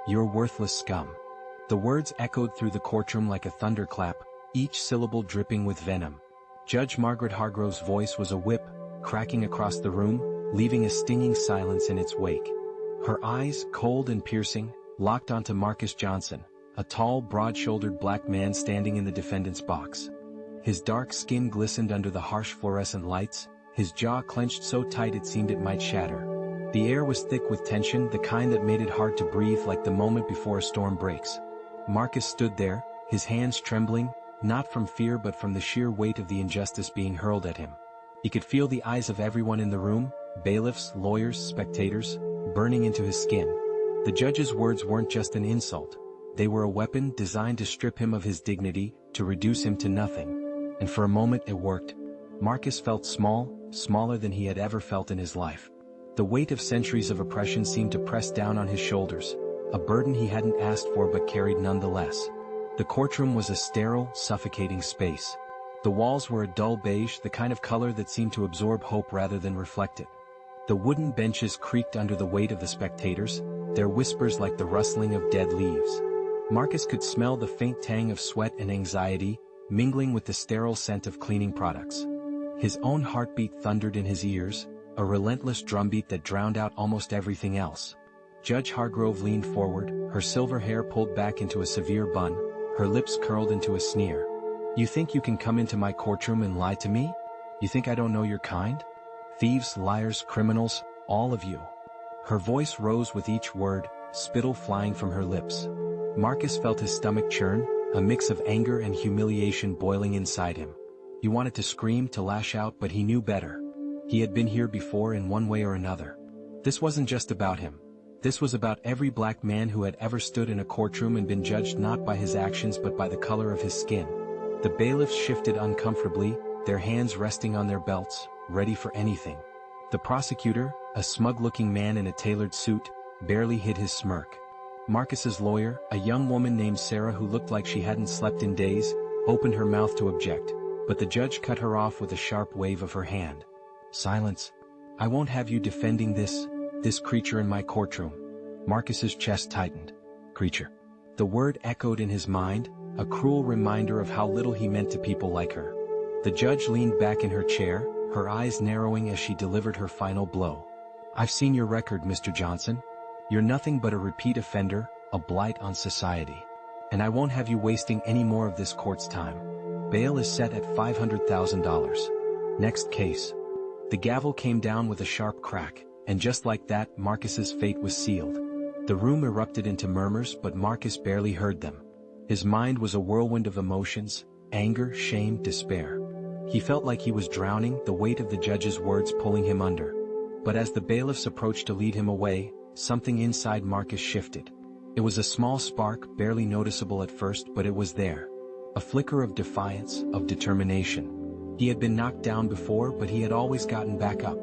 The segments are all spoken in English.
"You're worthless scum." The words echoed through the courtroom like a thunderclap, each syllable dripping with venom. Judge Margaret Hargrove's voice was a whip, cracking across the room, leaving a stinging silence in its wake. Her eyes, cold and piercing, locked onto Marcus Johnson, a tall, broad-shouldered black man standing in the defendant's box. His dark skin glistened under the harsh fluorescent lights, his jaw clenched so tight it seemed it might shatter. The air was thick with tension, the kind that made it hard to breathe, like the moment before a storm breaks. Marcus stood there, his hands trembling, not from fear but from the sheer weight of the injustice being hurled at him. He could feel the eyes of everyone in the room, bailiffs, lawyers, spectators, burning into his skin. The judge's words weren't just an insult. They were a weapon designed to strip him of his dignity, to reduce him to nothing. And for a moment it worked. Marcus felt small, smaller than he had ever felt in his life. The weight of centuries of oppression seemed to press down on his shoulders, a burden he hadn't asked for but carried nonetheless. The courtroom was a sterile, suffocating space. The walls were a dull beige, the kind of color that seemed to absorb hope rather than reflect it. The wooden benches creaked under the weight of the spectators, their whispers like the rustling of dead leaves. Marcus could smell the faint tang of sweat and anxiety, mingling with the sterile scent of cleaning products. His own heartbeat thundered in his ears, a relentless drumbeat that drowned out almost everything else. Judge Hargrove leaned forward, her silver hair pulled back into a severe bun, her lips curled into a sneer. "You think you can come into my courtroom and lie to me? You think I don't know your kind? Thieves, liars, criminals, all of you." Her voice rose with each word, spittle flying from her lips. Marcus felt his stomach churn, a mix of anger and humiliation boiling inside him. He wanted to scream, to lash out, but he knew better. He had been here before in one way or another. This wasn't just about him. This was about every black man who had ever stood in a courtroom and been judged not by his actions but by the color of his skin. The bailiffs shifted uncomfortably, their hands resting on their belts, ready for anything. The prosecutor, a smug-looking man in a tailored suit, barely hid his smirk. Marcus's lawyer, a young woman named Sarah who looked like she hadn't slept in days, opened her mouth to object, but the judge cut her off with a sharp wave of her hand. "Silence. I won't have you defending this creature in my courtroom." Marcus's chest tightened. Creature. The word echoed in his mind, a cruel reminder of how little he meant to people like her. The judge leaned back in her chair, her eyes narrowing as she delivered her final blow. "I've seen your record, Mr. Johnson. You're nothing but a repeat offender, a blight on society. And I won't have you wasting any more of this court's time. Bail is set at $500,000. Next case." The gavel came down with a sharp crack, and just like that, Marcus's fate was sealed. The room erupted into murmurs, but Marcus barely heard them. His mind was a whirlwind of emotions, anger, shame, despair. He felt like he was drowning, the weight of the judge's words pulling him under. But as the bailiffs approached to lead him away, something inside Marcus shifted. It was a small spark, barely noticeable at first, but it was there. A flicker of defiance, of determination. He had been knocked down before, but he had always gotten back up.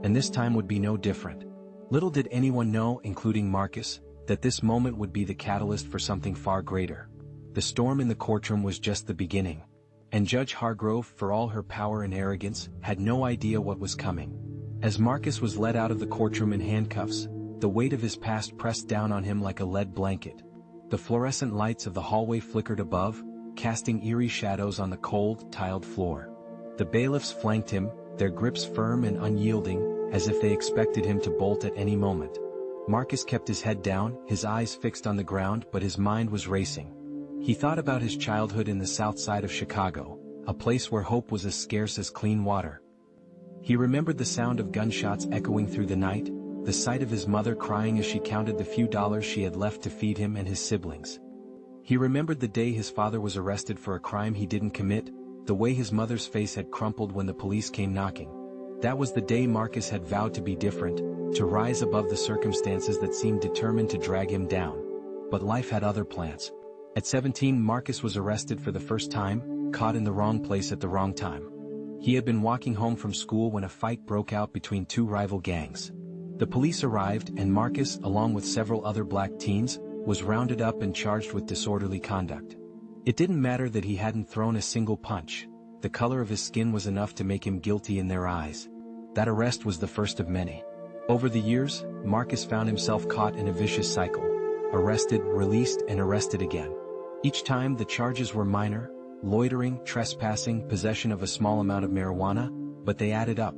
And this time would be no different. Little did anyone know, including Marcus, that this moment would be the catalyst for something far greater. The storm in the courtroom was just the beginning. And Judge Hargrove, for all her power and arrogance, had no idea what was coming. As Marcus was led out of the courtroom in handcuffs, the weight of his past pressed down on him like a lead blanket. The fluorescent lights of the hallway flickered above, casting eerie shadows on the cold, tiled floor. The bailiffs flanked him, their grips firm and unyielding, as if they expected him to bolt at any moment. Marcus kept his head down, his eyes fixed on the ground, but his mind was racing. He thought about his childhood in the south side of Chicago, a place where hope was as scarce as clean water. He remembered the sound of gunshots echoing through the night, the sight of his mother crying as she counted the few dollars she had left to feed him and his siblings. He remembered the day his father was arrested for a crime he didn't commit, the way his mother's face had crumpled when the police came knocking. That was the day Marcus had vowed to be different, to rise above the circumstances that seemed determined to drag him down. But life had other plans. At 17, Marcus was arrested for the first time, caught in the wrong place at the wrong time. He had been walking home from school when a fight broke out between two rival gangs. The police arrived, and Marcus, along with several other black teens, was rounded up and charged with disorderly conduct. It didn't matter that he hadn't thrown a single punch. The color of his skin was enough to make him guilty in their eyes. That arrest was the first of many. Over the years, Marcus found himself caught in a vicious cycle. arrested, released, and arrested again. Each time the charges were minor, loitering, trespassing, possession of a small amount of marijuana, but they added up.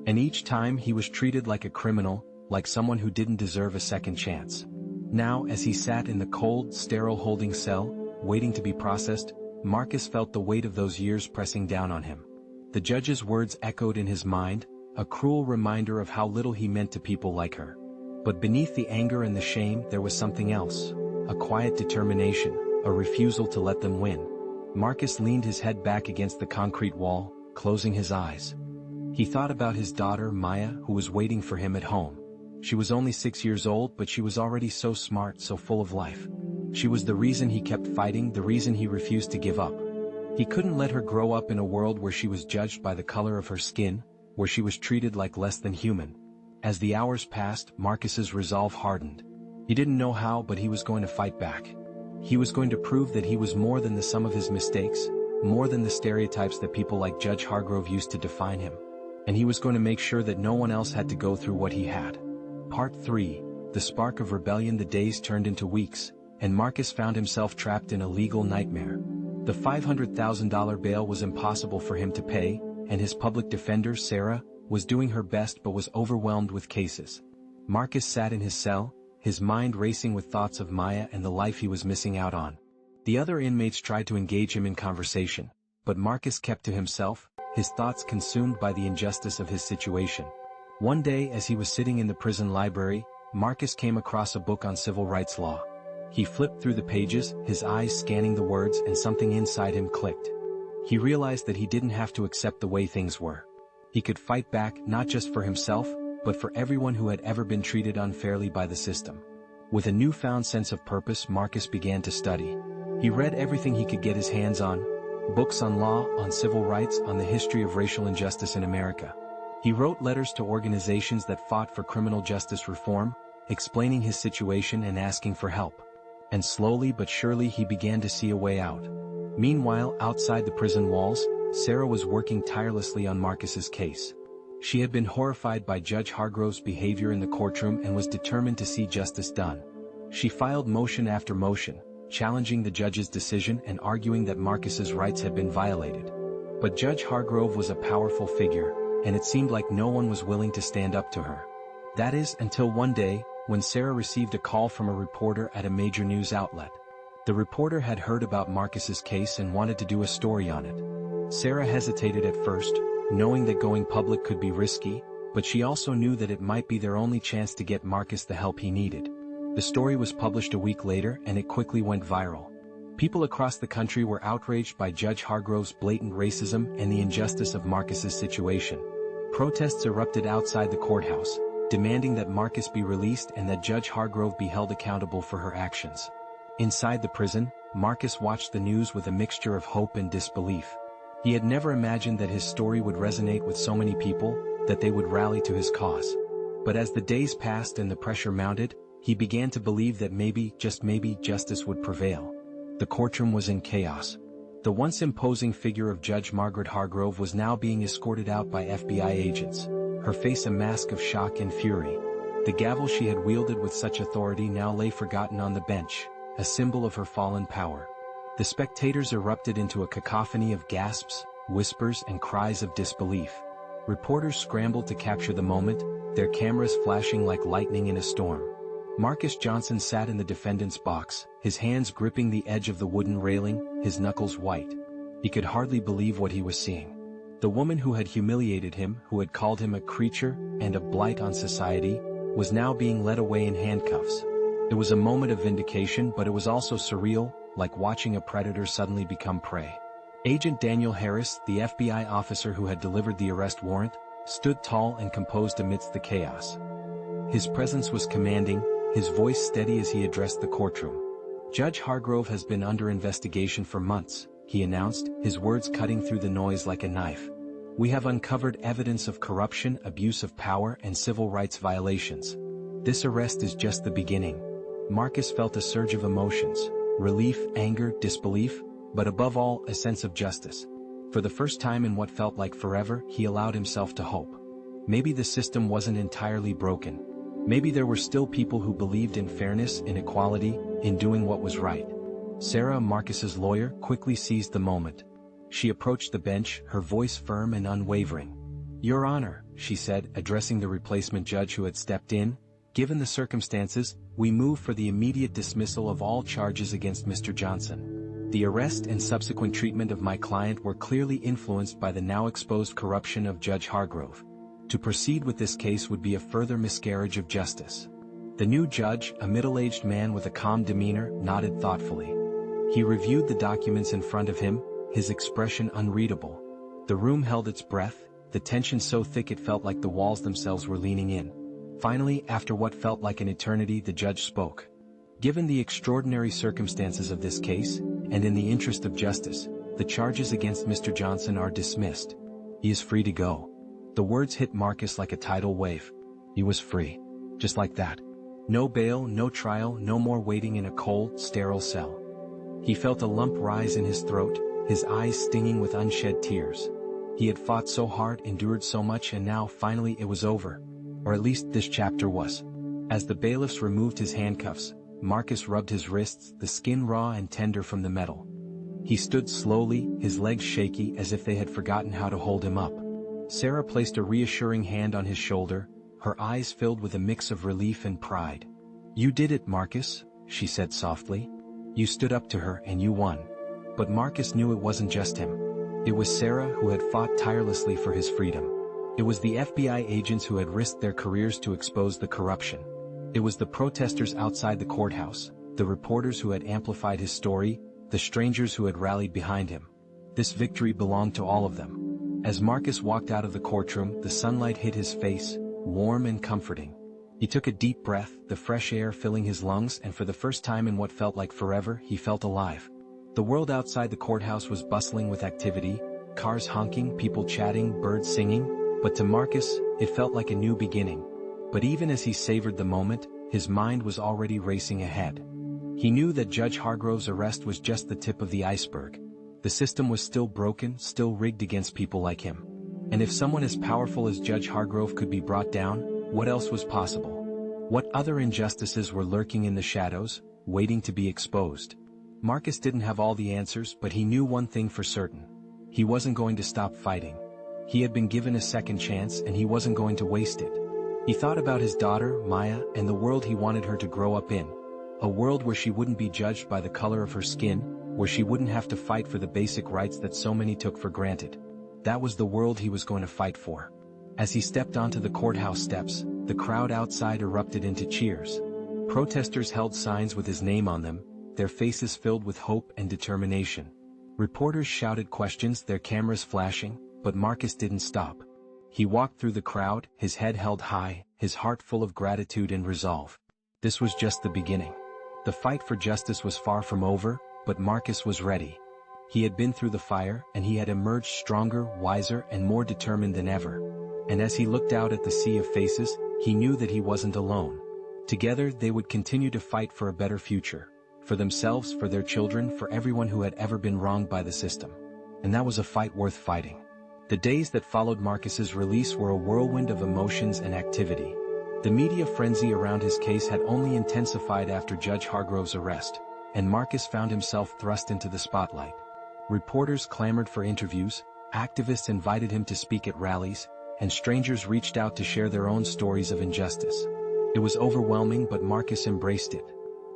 And each time he was treated like a criminal, like someone who didn't deserve a second chance. Now, as he sat in the cold, sterile holding cell, waiting to be processed, Marcus felt the weight of those years pressing down on him. The judge's words echoed in his mind, a cruel reminder of how little he meant to people like her. But beneath the anger and the shame there was something else, a quiet determination, a refusal to let them win. Marcus leaned his head back against the concrete wall, closing his eyes. He thought about his daughter Maya, who was waiting for him at home. She was only 6 years old, but she was already so smart, so full of life. She was the reason he kept fighting, the reason he refused to give up. He couldn't let her grow up in a world where she was judged by the color of her skin, where she was treated like less than human. As the hours passed, Marcus's resolve hardened. He didn't know how, but he was going to fight back. He was going to prove that he was more than the sum of his mistakes, more than the stereotypes that people like Judge Hargrove used to define him. And he was going to make sure that no one else had to go through what he had. Part 3. The spark of rebellion. The days turned into weeks, and Marcus found himself trapped in a legal nightmare. The $500,000 bail was impossible for him to pay, and his public defender, Sarah, was doing her best but was overwhelmed with cases. Marcus sat in his cell, his mind racing with thoughts of Maya and the life he was missing out on. The other inmates tried to engage him in conversation, but Marcus kept to himself, his thoughts consumed by the injustice of his situation. One day, as he was sitting in the prison library, Marcus came across a book on civil rights law. He flipped through the pages, his eyes scanning the words, and something inside him clicked. He realized that he didn't have to accept the way things were. He could fight back, not just for himself, but for everyone who had ever been treated unfairly by the system. With a newfound sense of purpose, Marcus began to study. He read everything he could get his hands on, books on law, on civil rights, on the history of racial injustice in America. He wrote letters to organizations that fought for criminal justice reform, explaining his situation and asking for help. And slowly but surely he began to see a way out. Meanwhile, outside the prison walls, Sarah was working tirelessly on Marcus's case. She had been horrified by Judge Hargrove's behavior in the courtroom and was determined to see justice done. She filed motion after motion, challenging the judge's decision and arguing that Marcus's rights had been violated. But Judge Hargrove was a powerful figure, and it seemed like no one was willing to stand up to her. That is, until one day, when Sarah received a call from a reporter at a major news outlet. The reporter had heard about Marcus's case and wanted to do a story on it. Sarah hesitated at first, knowing that going public could be risky, but she also knew that it might be their only chance to get Marcus the help he needed. The story was published a week later and it quickly went viral. People across the country were outraged by Judge Hargrove's blatant racism and the injustice of Marcus's situation. Protests erupted outside the courthouse, demanding that Marcus be released and that Judge Hargrove be held accountable for her actions. Inside the prison, Marcus watched the news with a mixture of hope and disbelief. He had never imagined that his story would resonate with so many people, that they would rally to his cause. But as the days passed and the pressure mounted, he began to believe that maybe, just maybe, justice would prevail. The courtroom was in chaos. The once imposing figure of Judge Margaret Hargrove was now being escorted out by FBI agents, her face a mask of shock and fury. The gavel she had wielded with such authority now lay forgotten on the bench, a symbol of her fallen power. The spectators erupted into a cacophony of gasps, whispers, and cries of disbelief. Reporters scrambled to capture the moment, their cameras flashing like lightning in a storm. Marcus Johnson sat in the defendant's box, his hands gripping the edge of the wooden railing, his knuckles white. He could hardly believe what he was seeing. The woman who had humiliated him, who had called him a creature and a blight on society, was now being led away in handcuffs. It was a moment of vindication, but it was also surreal, like watching a predator suddenly become prey. Agent Daniel Harris, the FBI officer who had delivered the arrest warrant, stood tall and composed amidst the chaos. His presence was commanding, his voice steady as he addressed the courtroom. Judge Hargrove has been under investigation for months, he announced, his words cutting through the noise like a knife. We have uncovered evidence of corruption, abuse of power, and civil rights violations. This arrest is just the beginning. Marcus felt a surge of emotions. Relief, anger, disbelief, but above all, a sense of justice. For the first time in what felt like forever, he allowed himself to hope. Maybe the system wasn't entirely broken. Maybe there were still people who believed in fairness, in equality, in doing what was right. Sarah, Marcus's lawyer, quickly seized the moment. She approached the bench, her voice firm and unwavering. "Your Honor," she said, addressing the replacement judge who had stepped in, "given the circumstances, we move for the immediate dismissal of all charges against Mr. Johnson. The arrest and subsequent treatment of my client were clearly influenced by the now exposed corruption of Judge Hargrove. To proceed with this case would be a further miscarriage of justice." The new judge, a middle-aged man with a calm demeanor, nodded thoughtfully. He reviewed the documents in front of him, his expression unreadable. The room held its breath, the tension so thick it felt like the walls themselves were leaning in. Finally, after what felt like an eternity, the judge spoke. "Given the extraordinary circumstances of this case, and in the interest of justice, the charges against Mr. Johnson are dismissed. He is free to go." The words hit Marcus like a tidal wave. He was free. Just like that. No bail, no trial, no more waiting in a cold, sterile cell. He felt a lump rise in his throat, his eyes stinging with unshed tears. He had fought so hard, endured so much, and now finally it was over. Or at least this chapter was. As the bailiffs removed his handcuffs, Marcus rubbed his wrists, the skin raw and tender from the metal. He stood slowly, his legs shaky as if they had forgotten how to hold him up. Sarah placed a reassuring hand on his shoulder, her eyes filled with a mix of relief and pride. "You did it, Marcus," she said softly. "You stood up to her and you won." But Marcus knew it wasn't just him. It was Sarah who had fought tirelessly for his freedom. It was the FBI agents who had risked their careers to expose the corruption. It was the protesters outside the courthouse, the reporters who had amplified his story, the strangers who had rallied behind him. This victory belonged to all of them. As Marcus walked out of the courtroom, the sunlight hit his face, warm and comforting. He took a deep breath, the fresh air filling his lungs, and for the first time in what felt like forever, he felt alive. The world outside the courthouse was bustling with activity, cars honking, people chatting, birds singing, but to Marcus, it felt like a new beginning. But even as he savored the moment, his mind was already racing ahead. He knew that Judge Hargrove's arrest was just the tip of the iceberg. The system was still broken, still rigged against people like him. And if someone as powerful as Judge Hargrove could be brought down, what else was possible? What other injustices were lurking in the shadows, waiting to be exposed? Marcus didn't have all the answers, but he knew one thing for certain. He wasn't going to stop fighting. He had been given a second chance and he wasn't going to waste it. He thought about his daughter, Maya, and the world he wanted her to grow up in. A world where she wouldn't be judged by the color of her skin, where she wouldn't have to fight for the basic rights that so many took for granted. That was the world he was going to fight for. As he stepped onto the courthouse steps, the crowd outside erupted into cheers. Protesters held signs with his name on them, their faces filled with hope and determination. Reporters shouted questions, their cameras flashing, but Marcus didn't stop. He walked through the crowd, his head held high, his heart full of gratitude and resolve. This was just the beginning. The fight for justice was far from over, but Marcus was ready. He had been through the fire, and he had emerged stronger, wiser, and more determined than ever. And as he looked out at the sea of faces, he knew that he wasn't alone. Together they would continue to fight for a better future. For themselves, for their children, for everyone who had ever been wronged by the system. And that was a fight worth fighting. The days that followed Marcus's release were a whirlwind of emotions and activity. The media frenzy around his case had only intensified after Judge Hargrove's arrest, and Marcus found himself thrust into the spotlight. Reporters clamored for interviews, activists invited him to speak at rallies, and strangers reached out to share their own stories of injustice. It was overwhelming, but Marcus embraced it.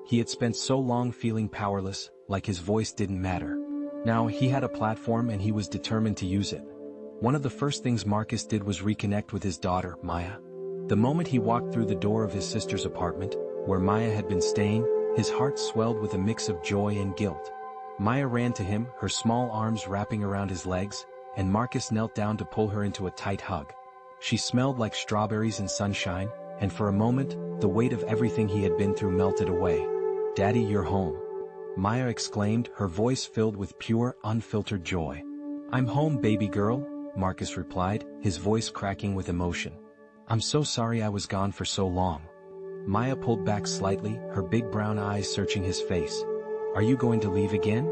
He had spent so long feeling powerless, like his voice didn't matter. Now he had a platform and he was determined to use it. One of the first things Marcus did was reconnect with his daughter, Maya. The moment he walked through the door of his sister's apartment, where Maya had been staying, his heart swelled with a mix of joy and guilt. Maya ran to him, her small arms wrapping around his legs, and Marcus knelt down to pull her into a tight hug. She smelled like strawberries and sunshine, and for a moment, the weight of everything he had been through melted away. "Daddy, you're home," Maya exclaimed, her voice filled with pure, unfiltered joy. "I'm home, baby girl," Marcus replied, his voice cracking with emotion. "I'm so sorry I was gone for so long." Maya pulled back slightly, her big brown eyes searching his face. "Are you going to leave again?"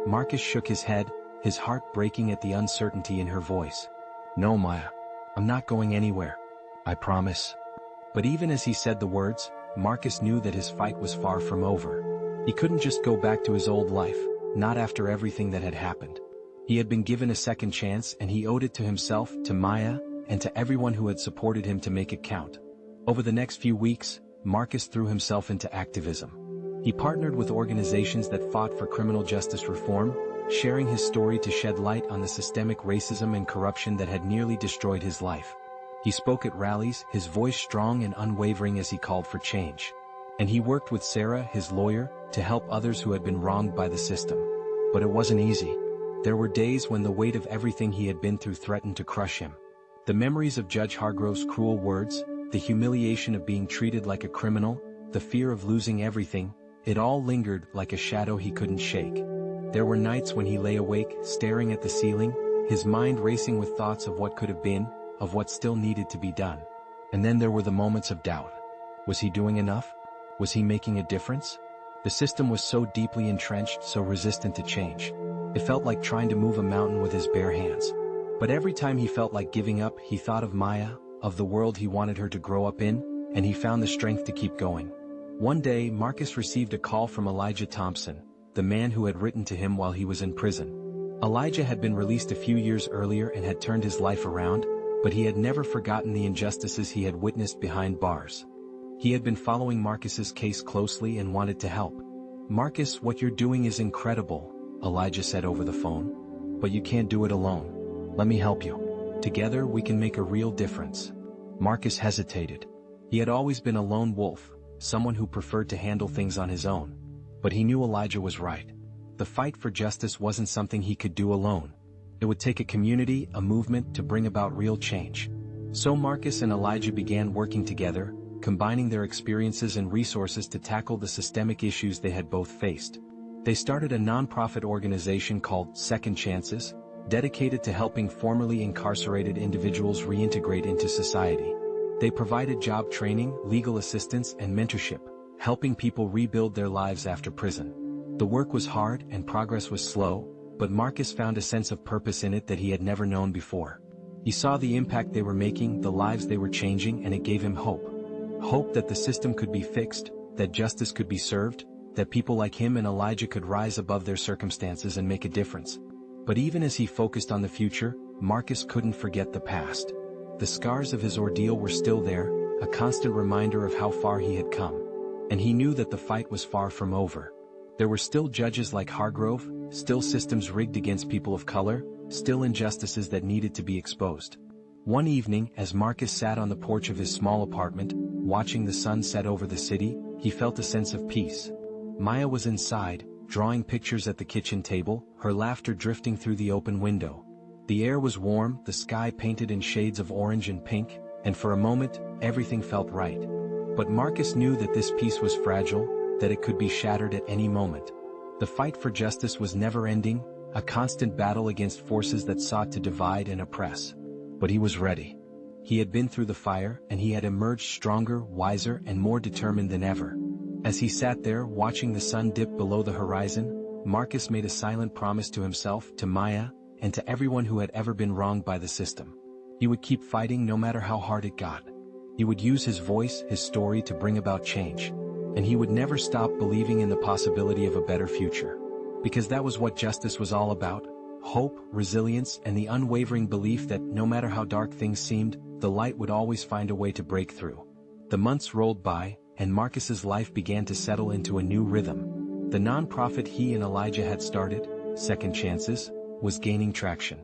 Marcus shook his head, his heart breaking at the uncertainty in her voice. "No, Maya. I'm not going anywhere. I promise." But even as he said the words, Marcus knew that his fight was far from over. He couldn't just go back to his old life, not after everything that had happened. He had been given a second chance and he owed it to himself, to Maya, and to everyone who had supported him to make it count. Over the next few weeks, Marcus threw himself into activism. He partnered with organizations that fought for criminal justice reform, sharing his story to shed light on the systemic racism and corruption that had nearly destroyed his life. He spoke at rallies, his voice strong and unwavering as he called for change. And he worked with Sarah, his lawyer, to help others who had been wronged by the system. But it wasn't easy. There were days when the weight of everything he had been through threatened to crush him. The memories of Judge Hargrove's cruel words, the humiliation of being treated like a criminal, the fear of losing everything, it all lingered like a shadow he couldn't shake. There were nights when he lay awake, staring at the ceiling, his mind racing with thoughts of what could have been, of what still needed to be done. And then there were the moments of doubt. Was he doing enough? Was he making a difference? The system was so deeply entrenched, so resistant to change. It felt like trying to move a mountain with his bare hands. But every time he felt like giving up, he thought of Maya, of the world he wanted her to grow up in, and he found the strength to keep going. One day, Marcus received a call from Elijah Thompson, the man who had written to him while he was in prison. Elijah had been released a few years earlier and had turned his life around, but he had never forgotten the injustices he had witnessed behind bars. He had been following Marcus's case closely and wanted to help. "Marcus, what you're doing is incredible," Elijah said over the phone. "But you can't do it alone. Let me help you. Together we can make a real difference." Marcus hesitated. He had always been a lone wolf, someone who preferred to handle things on his own. But he knew Elijah was right. The fight for justice wasn't something he could do alone. It would take a community, a movement, to bring about real change. So Marcus and Elijah began working together, combining their experiences and resources to tackle the systemic issues they had both faced. They started a nonprofit organization called Second Chances, dedicated to helping formerly incarcerated individuals reintegrate into society. They provided job training, legal assistance, and mentorship, helping people rebuild their lives after prison. The work was hard and progress was slow, but Marcus found a sense of purpose in it that he had never known before. He saw the impact they were making, the lives they were changing, and it gave him hope. Hope that the system could be fixed, that justice could be served, that people like him and Elijah could rise above their circumstances and make a difference. But even as he focused on the future, Marcus couldn't forget the past. The scars of his ordeal were still there, a constant reminder of how far he had come. And he knew that the fight was far from over. There were still judges like Hargrove, still systems rigged against people of color, still injustices that needed to be exposed. One evening, as Marcus sat on the porch of his small apartment, watching the sun set over the city, he felt a sense of peace. Maya was inside, drawing pictures at the kitchen table, her laughter drifting through the open window. The air was warm, the sky painted in shades of orange and pink, and for a moment, everything felt right. But Marcus knew that this peace was fragile, that it could be shattered at any moment. The fight for justice was never ending, a constant battle against forces that sought to divide and oppress. But he was ready. He had been through the fire, and he had emerged stronger, wiser, and more determined than ever. As he sat there, watching the sun dip below the horizon, Marcus made a silent promise to himself, to Maya, and to everyone who had ever been wronged by the system. He would keep fighting no matter how hard it got. He would use his voice, his story to bring about change. And he would never stop believing in the possibility of a better future. Because that was what justice was all about: hope, resilience, and the unwavering belief that no matter how dark things seemed, the light would always find a way to break through. The months rolled by, and Marcus's life began to settle into a new rhythm. The nonprofit he and Elijah had started, Second Chances, was gaining traction.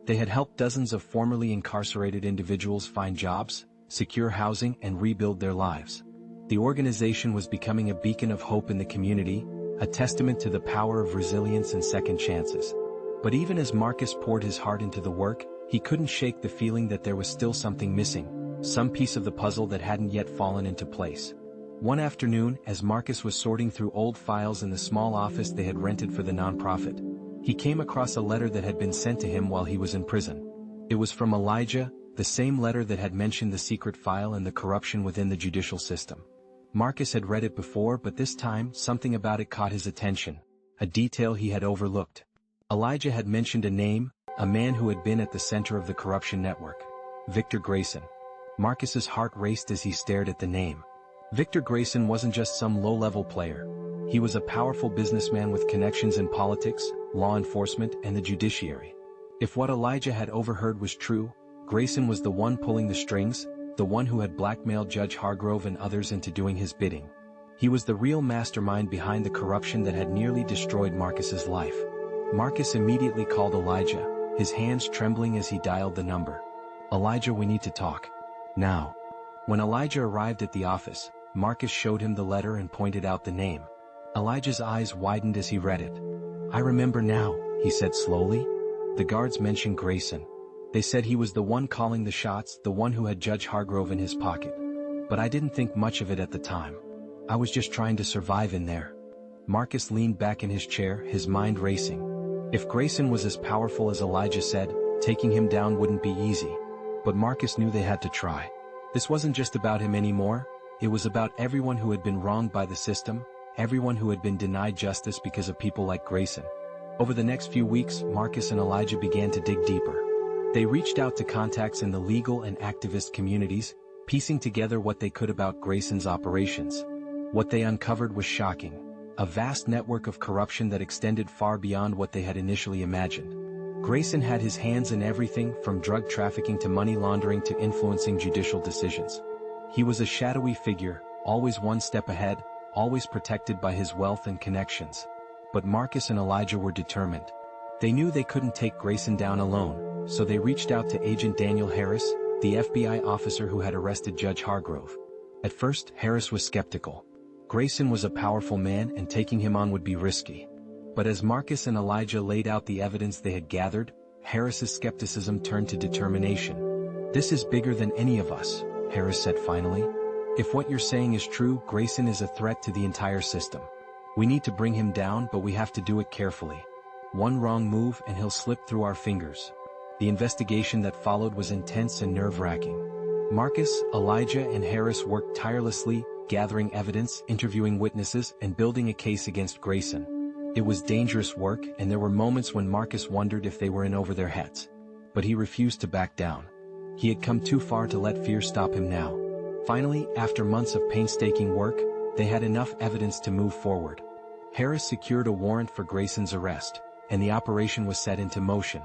They had helped dozens of formerly incarcerated individuals find jobs, secure housing, and rebuild their lives. The organization was becoming a beacon of hope in the community, a testament to the power of resilience and second chances. But even as Marcus poured his heart into the work, he couldn't shake the feeling that there was still something missing, some piece of the puzzle that hadn't yet fallen into place. One afternoon, as Marcus was sorting through old files in the small office they had rented for the nonprofit, he came across a letter that had been sent to him while he was in prison. It was from Elijah, the same letter that had mentioned the secret file and the corruption within the judicial system. Marcus had read it before, but this time, something about it caught his attention, a detail he had overlooked. Elijah had mentioned a name, a man who had been at the center of the corruption network: Victor Grayson. Marcus's heart raced as he stared at the name. Victor Grayson wasn't just some low-level player. He was a powerful businessman with connections in politics, law enforcement, and the judiciary. If what Elijah had overheard was true, Grayson was the one pulling the strings, the one who had blackmailed Judge Hargrove and others into doing his bidding. He was the real mastermind behind the corruption that had nearly destroyed Marcus's life. Marcus immediately called Elijah, his hands trembling as he dialed the number. "Elijah, we need to talk. Now." When Elijah arrived at the office, Marcus showed him the letter and pointed out the name. Elijah's eyes widened as he read it. "I remember now," he said slowly. "The guards mentioned Grayson. They said he was the one calling the shots, the one who had Judge Hargrove in his pocket. But I didn't think much of it at the time. I was just trying to survive in there." Marcus leaned back in his chair, his mind racing. If Grayson was as powerful as Elijah said, taking him down wouldn't be easy. But Marcus knew they had to try. This wasn't just about him anymore, it was about everyone who had been wronged by the system, everyone who had been denied justice because of people like Grayson. Over the next few weeks, Marcus and Elijah began to dig deeper. They reached out to contacts in the legal and activist communities, piecing together what they could about Grayson's operations. What they uncovered was shocking. A vast network of corruption that extended far beyond what they had initially imagined. Grayson had his hands in everything from drug trafficking to money laundering to influencing judicial decisions. He was a shadowy figure, always one step ahead, always protected by his wealth and connections. But Marcus and Elijah were determined. They knew they couldn't take Grayson down alone, so they reached out to Agent Daniel Harris, the FBI officer who had arrested Judge Hargrove. At first, Harris was skeptical. Grayson was a powerful man and taking him on would be risky. But as Marcus and Elijah laid out the evidence they had gathered, Harris's skepticism turned to determination. "This is bigger than any of us," Harris said finally. "If what you're saying is true, Grayson is a threat to the entire system. We need to bring him down, but we have to do it carefully. One wrong move and he'll slip through our fingers." The investigation that followed was intense and nerve-wracking. Marcus, Elijah, and Harris worked tirelessly, gathering evidence, interviewing witnesses, and building a case against Grayson. It was dangerous work, and there were moments when Marcus wondered if they were in over their heads. But he refused to back down. He had come too far to let fear stop him now. Finally, after months of painstaking work, they had enough evidence to move forward. Harris secured a warrant for Grayson's arrest, and the operation was set into motion.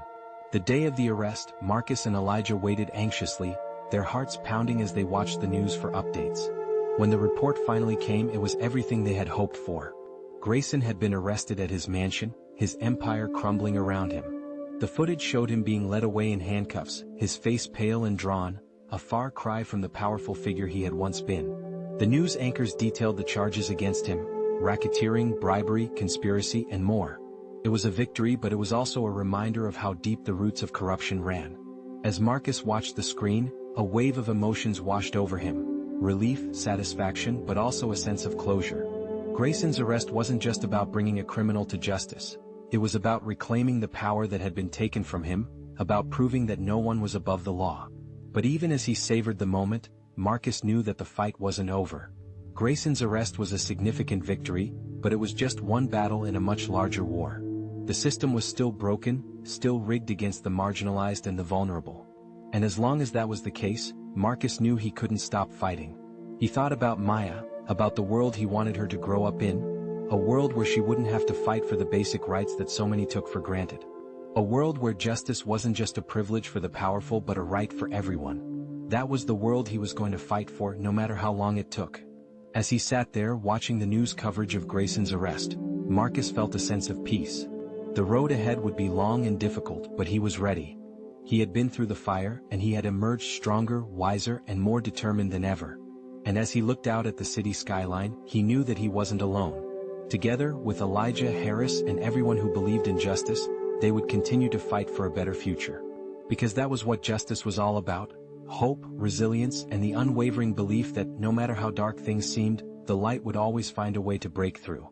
The day of the arrest, Marcus and Elijah waited anxiously, their hearts pounding as they watched the news for updates. When the report finally came, it was everything they had hoped for. Grayson had been arrested at his mansion, his empire crumbling around him. The footage showed him being led away in handcuffs, his face pale and drawn, a far cry from the powerful figure he had once been. The news anchors detailed the charges against him: racketeering, bribery, conspiracy, and more. It was a victory, but it was also a reminder of how deep the roots of corruption ran. As Marcus watched the screen, a wave of emotions washed over him: relief, satisfaction, but also a sense of closure. Grayson's arrest wasn't just about bringing a criminal to justice. It was about reclaiming the power that had been taken from him, about proving that no one was above the law. But even as he savored the moment, Marcus knew that the fight wasn't over. Grayson's arrest was a significant victory, but it was just one battle in a much larger war. The system was still broken, still rigged against the marginalized and the vulnerable. And as long as that was the case, Marcus knew he couldn't stop fighting. He thought about Maya, about the world he wanted her to grow up in, a world where she wouldn't have to fight for the basic rights that so many took for granted. A world where justice wasn't just a privilege for the powerful but a right for everyone. That was the world he was going to fight for, no matter how long it took. As he sat there watching the news coverage of Grayson's arrest, Marcus felt a sense of peace. The road ahead would be long and difficult, but he was ready. He had been through the fire, and he had emerged stronger, wiser, and more determined than ever. And as he looked out at the city skyline, he knew that he wasn't alone. Together, with Elijah, Harris, and everyone who believed in justice, they would continue to fight for a better future. Because that was what justice was all about: hope, resilience, and the unwavering belief that no matter how dark things seemed, the light would always find a way to break through.